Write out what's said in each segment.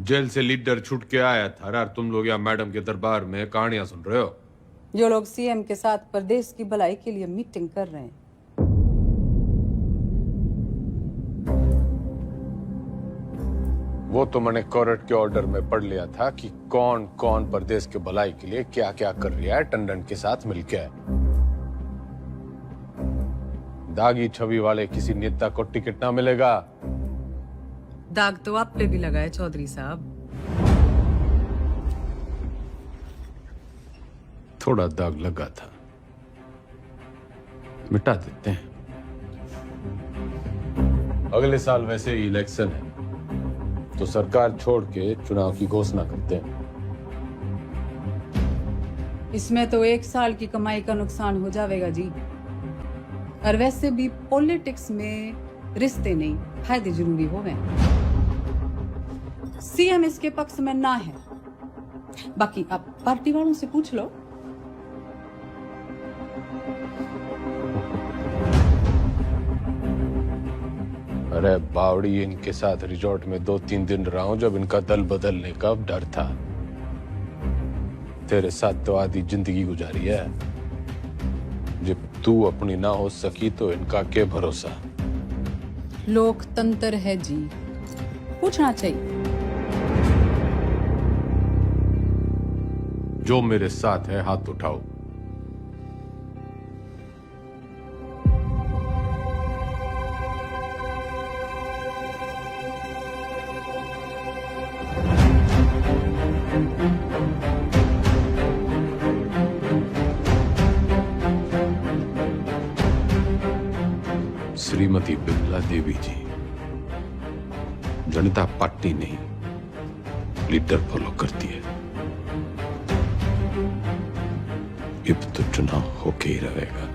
Jail से leader छूट के आया था और तुम लोग यहाँ मैडम के दरबार में कहानियां सुन रहे हो। जो लोग सीएम के साथ प्रदेश की भलाई के लिए मीटिंग कर रहे हैं। वो तो मैंने कोर्ट के ऑर्डर में पढ़ लिया था कि कौन कौन प्रदेश के भलाई के लिए क्या क्या कर रहा है टंडन के साथ मिलकर। दागी छवि वाले किसी नेता को टिकट ना मिलेगा। दाग तो आप पे भी लगा है चौधरी साहब। थोड़ा दाग लगा था, मिटा देते हैं। अगले साल वैसे ही इलेक्शन है तो सरकार छोड़ के चुनाव की घोषणा करते हैं। इसमें तो 1 साल की कमाई का नुकसान हो जाएगा जी। और वैसे भी पॉलिटिक्स में रिश्ते नहीं, फायदे जरूरी हो गए। सीएम इसके पक्ष में ना है, बाकी आप पार्टी वालों से पूछ लो। अरे बावड़ी, इनके साथ रिजॉर्ट में 2-3 दिन रहा हूं जब इनका दल बदलने का डर था। तेरे साथ तो आधी जिंदगी गुजारी है। जब तू अपनी ना हो सकी तो इनका क्या भरोसा। लोकतंत्र है जी, पूछना चाहिए। जो मेरे साथ है हाथ उठाओ। श्रीमती बिमला देवी जी, जनता पार्टी नहीं लीडर फॉलो करती है। अब तो चुनाव होके ही रहेगा।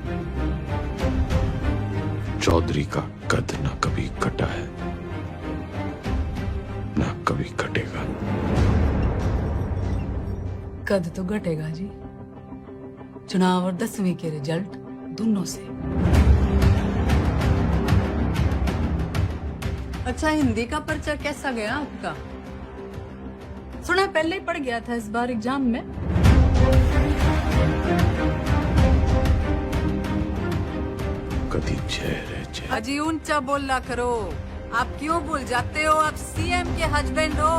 चौधरी का कद ना कभी कटा है ना कभी कटेगा। कद तो घटेगा जी, चुनाव और 10वीं के रिजल्ट दोनों से। अच्छा, हिंदी का पर्चा कैसा गया आपका? सुना पहले ही पड़ गया था इस बार एग्जाम में। कदी चेहरे अजी ऊंचा बोला करो। आप क्यों भूल जाते हो आप सीएम के हस्बैंड हो?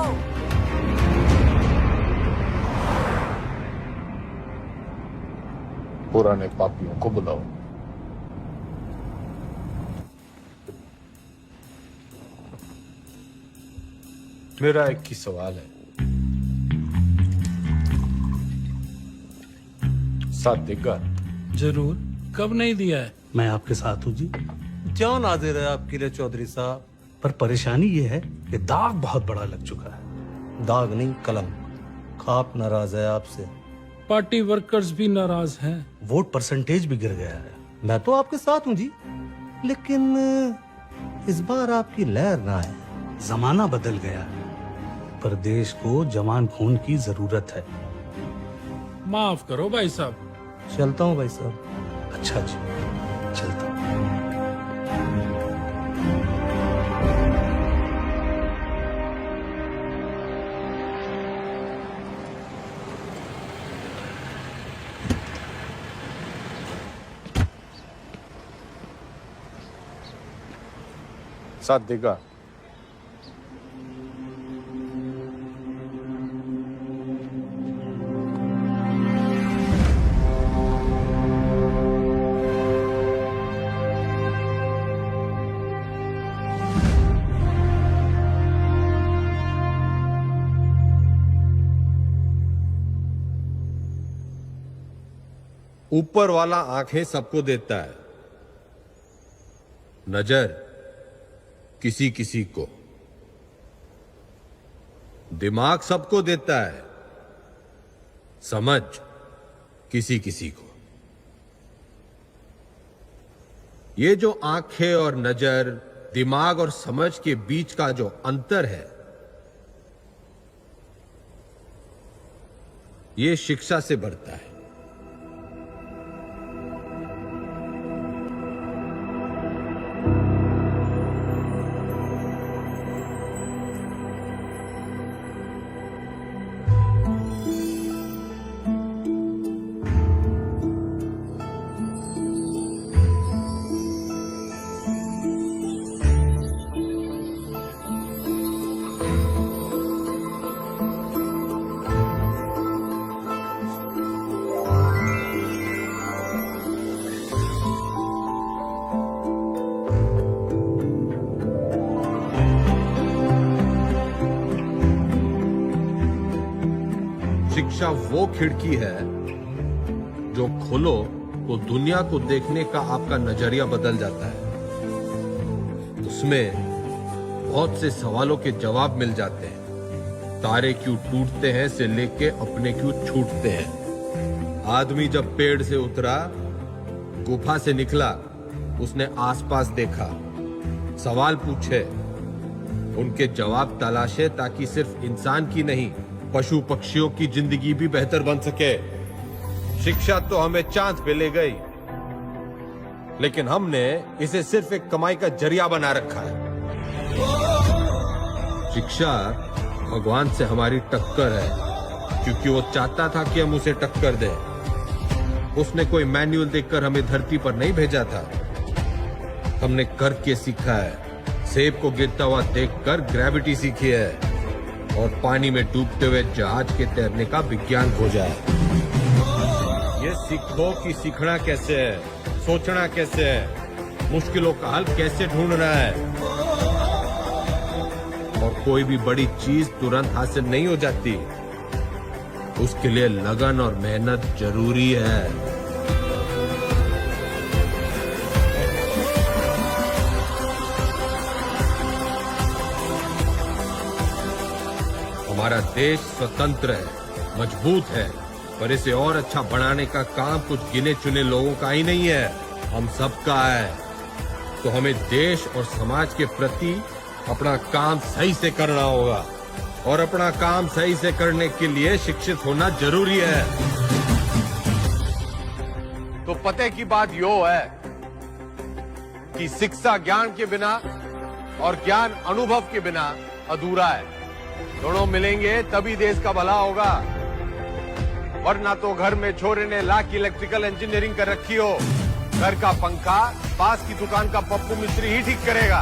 पुराने पापियों को बुलाओ। मेरा एक ही सवाल है, साथ देगा? जरूर, कब नहीं दिया है? मैं आपके साथ हूँ जी। जान हाजिर है आपके लिए चौधरी साहब। पर परेशानी ये है कि दाग बहुत बड़ा लग चुका है। दाग नहीं, कलम। खाप नाराज है आपसे। पार्टी वर्कर्स भी नाराज हैं। वोट परसेंटेज भी गिर गया है। मैं तो आपके साथ हूँ जी, लेकिन इस बार आपकी लहर ना है। जमाना बदल गया है, पर देश को जवान खून की जरूरत है। माफ करो भाई साहब। चलता हूँ भाई साहब। अच्छा जी, चलता हूँ। साथ देगा? ऊपर वाला आंखें सबको देता है, नजर किसी किसी को, दिमाग सबको देता है, समझ किसी किसी को। ये जो आंखें और नजर, दिमाग और समझ के बीच का जो अंतर है, ये शिक्षा से बढ़ता है। शिक्षा वो खिड़की है जो खोलो तो दुनिया को देखने का आपका नजरिया बदल जाता है। उसमें बहुत से सवालों के जवाब मिल जाते हैं। तारे क्यों टूटते हैं से लेके अपने क्यों छूटते हैं। आदमी जब पेड़ से उतरा, गुफा से निकला, उसने आसपास देखा, सवाल पूछे, उनके जवाब तलाशे ताकि सिर्फ इंसान की नहीं पशु पक्षियों की जिंदगी भी बेहतर बन सके। शिक्षा तो हमें चांद पे ले गई, लेकिन हमने इसे सिर्फ एक कमाई का जरिया बना रखा है। शिक्षा भगवान से हमारी टक्कर है, क्योंकि वो चाहता था कि हम उसे टक्कर दें। उसने कोई मैनुअल देखकर हमें धरती पर नहीं भेजा था, हमने करके सीखा है। सेब को गिरता हुआ देखकर ग्रेविटी सीखी है, और पानी में डूबते हुए जहाज के तैरने का विज्ञान खोजा है। ये सीखो कि सीखना कैसे है, सोचना कैसे है, मुश्किलों का हल कैसे ढूंढना है। और कोई भी बड़ी चीज तुरंत हासिल नहीं हो जाती, उसके लिए लगन और मेहनत जरूरी है। हमारा देश स्वतंत्र है, मजबूत है, पर इसे और अच्छा बनाने का काम कुछ गिने चुने लोगों का ही नहीं है, हम सबका है। तो हमें देश और समाज के प्रति अपना काम सही से करना होगा, और अपना काम सही से करने के लिए शिक्षित होना जरूरी है। तो पते की बात यो है कि शिक्षा ज्ञान के बिना और ज्ञान अनुभव के बिना अधूरा है। दोनों मिलेंगे तभी देश का भला होगा, वरना तो घर में छोरे ने लाख इलेक्ट्रिकल इंजीनियरिंग कर रखी हो, घर का पंखा पास की दुकान का पप्पू मिस्त्री ही ठीक करेगा।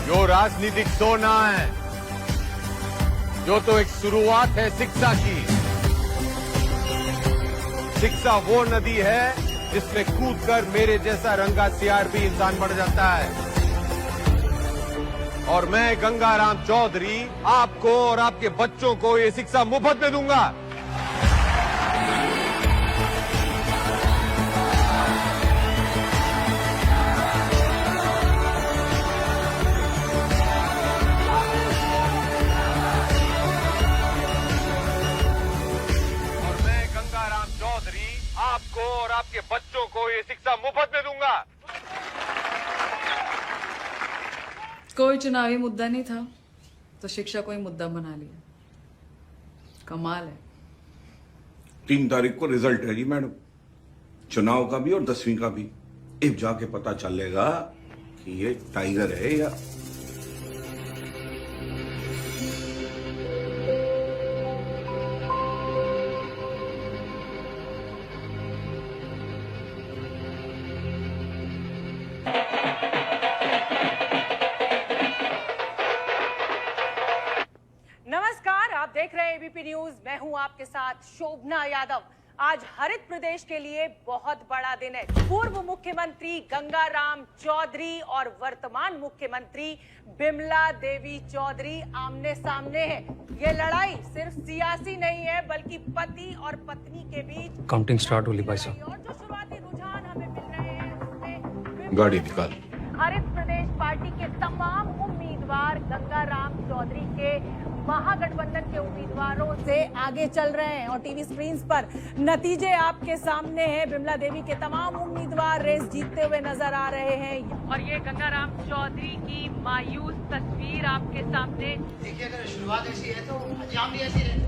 जो राजनीतिक सोना है, जो तो एक शुरुआत है शिक्षा की। शिक्षा वो नदी है जिसमें कूदकर मेरे जैसा रंगा सियार भी इंसान बन जाता है। और मैं गंगाराम चौधरी आपको और आपके बच्चों को ये शिक्षा मुफ्त में दूंगा। और मैं गंगाराम चौधरी आपको और आपके बच्चों को ये शिक्षा मुफ्त में दूंगा। कोई चुनावी मुद्दा नहीं था तो शिक्षा को ही मुद्दा बना लिया। कमाल है। 3 तारीख को रिजल्ट है जी मैडम, चुनाव का भी और 10वीं का भी। अब जाके पता चलेगा कि ये टाइगर है या नमस्कार, आप देख रहे हैं एबीपी न्यूज। मैं हूं आपके साथ शोभना यादव। आज हरित प्रदेश के लिए बहुत बड़ा दिन है। पूर्व मुख्यमंत्री गंगाराम चौधरी और वर्तमान मुख्यमंत्री बिमला देवी चौधरी आमने सामने हैं। ये लड़ाई सिर्फ सियासी नहीं है, बल्कि पति और पत्नी के बीच काउंटिंग स्टार्ट होली भाई साहब। और जो शुरुआती रुझान हमें मिल रहे हैं उसमें गाड़ी निकाल। हरित प्रदेश पार्टी के तमाम उम्मीदवार गंगाराम चौधरी के महागठबंधन के उम्मीदवारों से आगे चल रहे हैं और टीवी स्क्रीन पर नतीजे आपके सामने हैं। बिमला देवी के तमाम उम्मीदवार रेस जीतते हुए नजर आ रहे हैं और ये गंगाराम चौधरी की मायूस तस्वीर आपके सामने। देखिए, अगर शुरुआत ऐसी है तो अंजाम भी ऐसी रहता।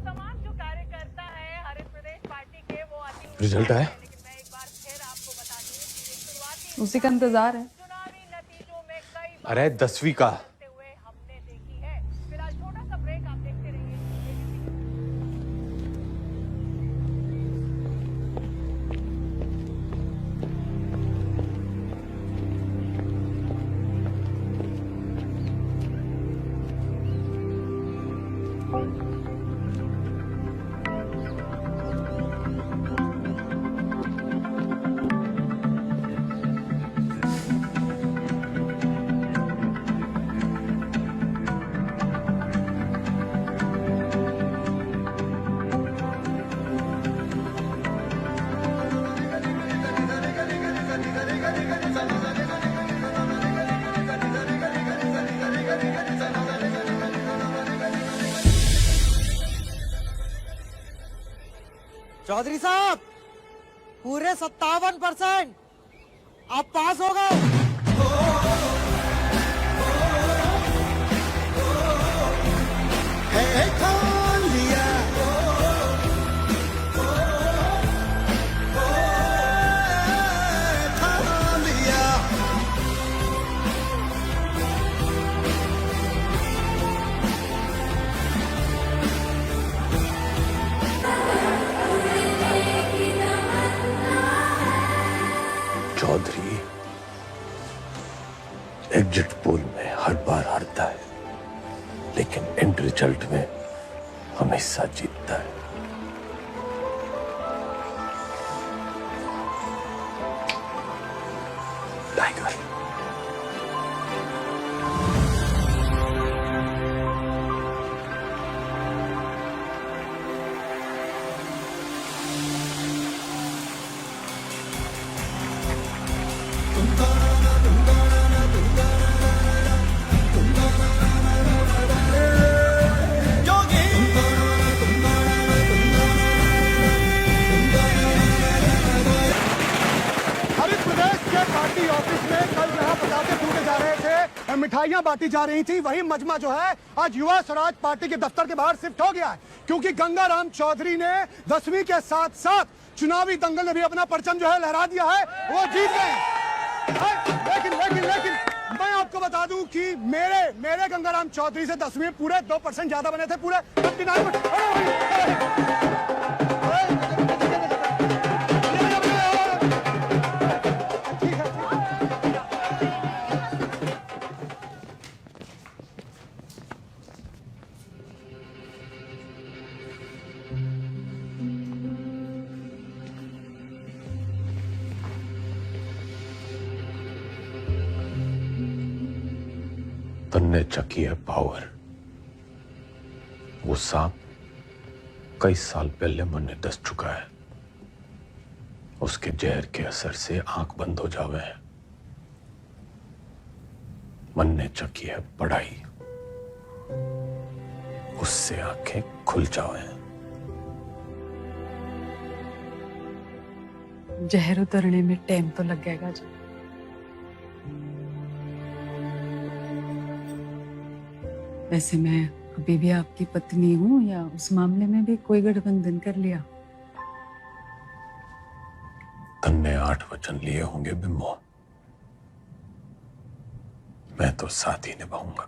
तमाम जो कार्यकर्ता है हरित प्रदेश पार्टी के वो रिजल्ट आया? लेकिन मैं एक बार फिर आपको बता दूं, शुरुआती उसी का इंतजार है। चुनावी नतीजों में कई अरे 10वीं का हुए हमने देखी है। फिलहाल छोटा सा ब्रेक, आप देखते रहिए। चौधरी साहब पूरे 57% आप पास हो गए। चौधरी एग्जिट पोल में हर बार हारता है, लेकिन एंड रिजल्ट में हमेशा जीतता है। टाइगर। हरित प्रदेश के पार्टी ऑफिस में कल जहां पटाखे फूटे जा रहे थे, मिठाइयां बांटी जा रही थी, वही मजमा जो है आज युवा स्वराज पार्टी के दफ्तर के बाहर शिफ्ट हो गया है, क्योंकि गंगाराम चौधरी ने 10वीं के साथ साथ चुनावी दंगल में भी अपना परचम जो है लहरा दिया है, वो जीत गए। लेकिन मैं आपको बता दूं कि मेरे गंगाराम चौधरी से 10वीं पूरे 2% ज्यादा बने थे, पूरे 59%। तन्ने चकी है पावर। वो सांप कई साल पहले मन ने दस चुका है। उसके जहर के असर से आंख बंद हो जावे है। मन ने चकी है पढ़ाई, उससे आंखें खुल जावे हैं। जहर उतरने में टाइम तो लगेगा जी। वैसे मैं अभी भी आपकी पत्नी हूँ, या उस मामले में भी कोई गठबंधन कर लिया? तन्ने 8 वचन लिए होंगे बिम्बो, मैं तो साथ ही निभाऊंगा।